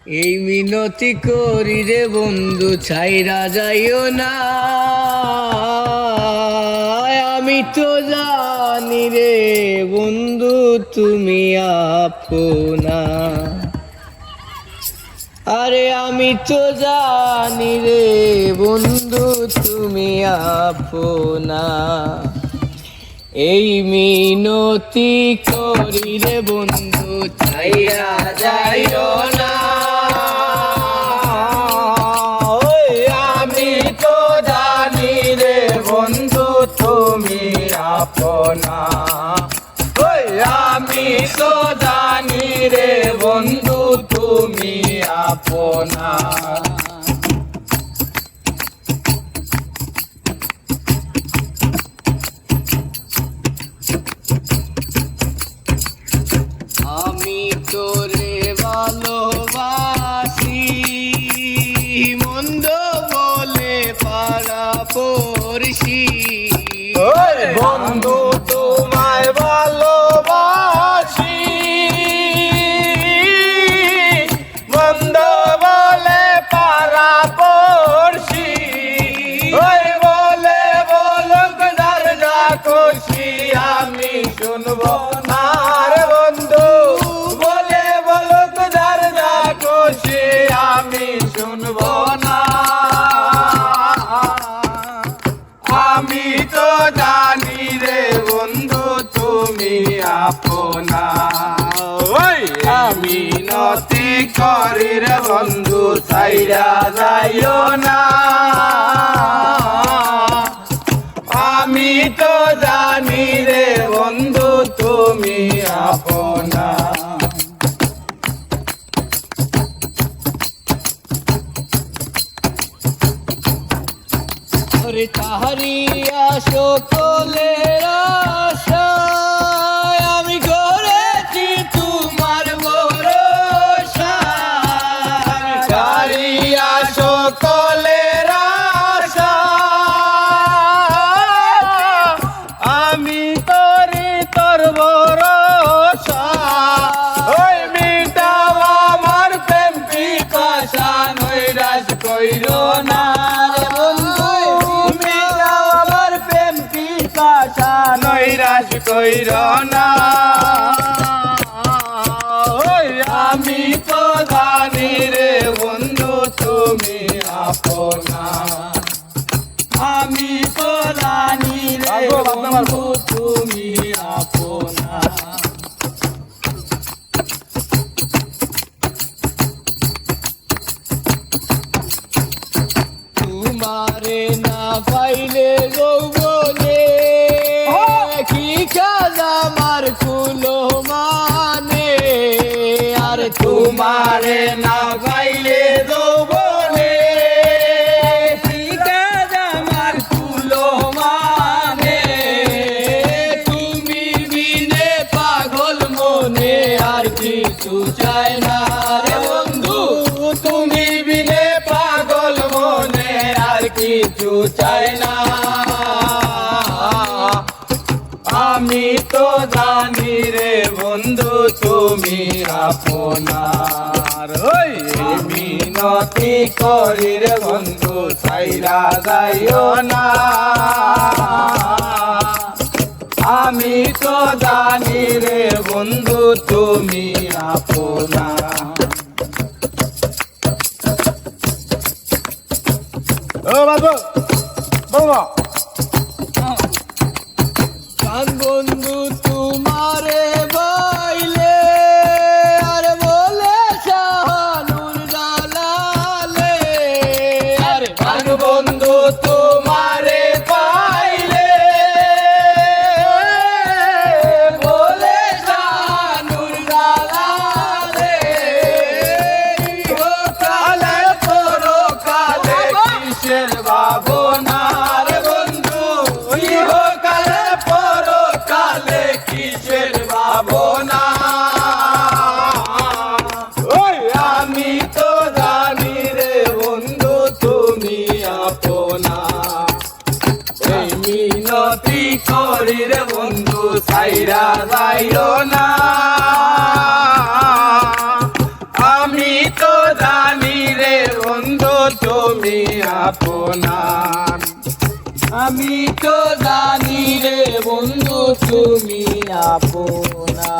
এই মিনতি করি রে বন্ধু, ছাইরা যাইও না। আমি তো জানি রে বন্ধু তুমি আপনা। আরে আমি তো জানি রে বন্ধু তুমি আপনা। এই মিনতি করি রে বন্ধু, ছাইরা যাইও না। আমি তো জানি রে বন্ধু তুমি আপনা। আমি তো জানি রে বন্ধু তুমি আপনা। আমি তোরে ভালোবাসি, মন্দ বলে পাড়া পড়শি। বন্ধু তোমায় ভালোবাসি, মন্দ বলে পাড়া পড়শি। বলে বলক যার যা খুশি আমি শুনবো না রে বন্ধু। বলে বলক যার যা খুশি আমি শুনবো না। আমি তো জানি রে বন্ধু তুমি আপনা। আমি নতি করি রে বন্ধু, ছাইরা যাইও না। আমি তো জানি রে বন্ধু তুমি আপনা। ওরে তাহারিয়া সকলের আশায় আমি করেছি তোমার ভরসা। তারিয়া সকলের আশা, আমি করি তোর ভরসা। মিটাও আমার প্রেম পিপাসা, নৈরাশ কইরো না রে বন্ধু। মিটাও আমার প্রেম পিপাসা, নৈরাশ কইরো না। আমি তো জানি রে বন্ধু তুমি আপনা। আমি তো জানি রে বন্ধু তুমি আপনা। তোমারে না পাইলে যৌবনে কি কাজ আমার কুলো মানে। আর তোমারে না পাইলে যৌবনে কি কাজ আমার কুলো মানে। তুমি বিনে পাগল মনে আর কিছু চায় না রে বন্ধু। তুমি বিনে পাগল মনে আর কিছু চাই না। আমি তো জানি রে বন্ধু তুমি আপনার। মিনতি করি রে বন্ধু, ছাইরা যাইও না। আমি তো জানি রে বন্ধু তুমি আপনার। কান বন্ধু তোমারে বাইলে আর বলে শাহানুর দালালে। আরে ভাগ বন্ধু তোমারে পাইলে বলে জানুর দালালে। কালে পরো কালে কিসের ভাবনা রে বন্ধু। কালে পরো কালে কিসের ভাবনা। আমি তো জানি রে বন্ধু তুমি আপনা। এই মিনতি করি রে বন্ধু, ছাইরা যাইও না। আমি তো জানি রে বন্ধু তুমি আপনার, আমি তো জানি রে বন্ধু তুমি আপনা।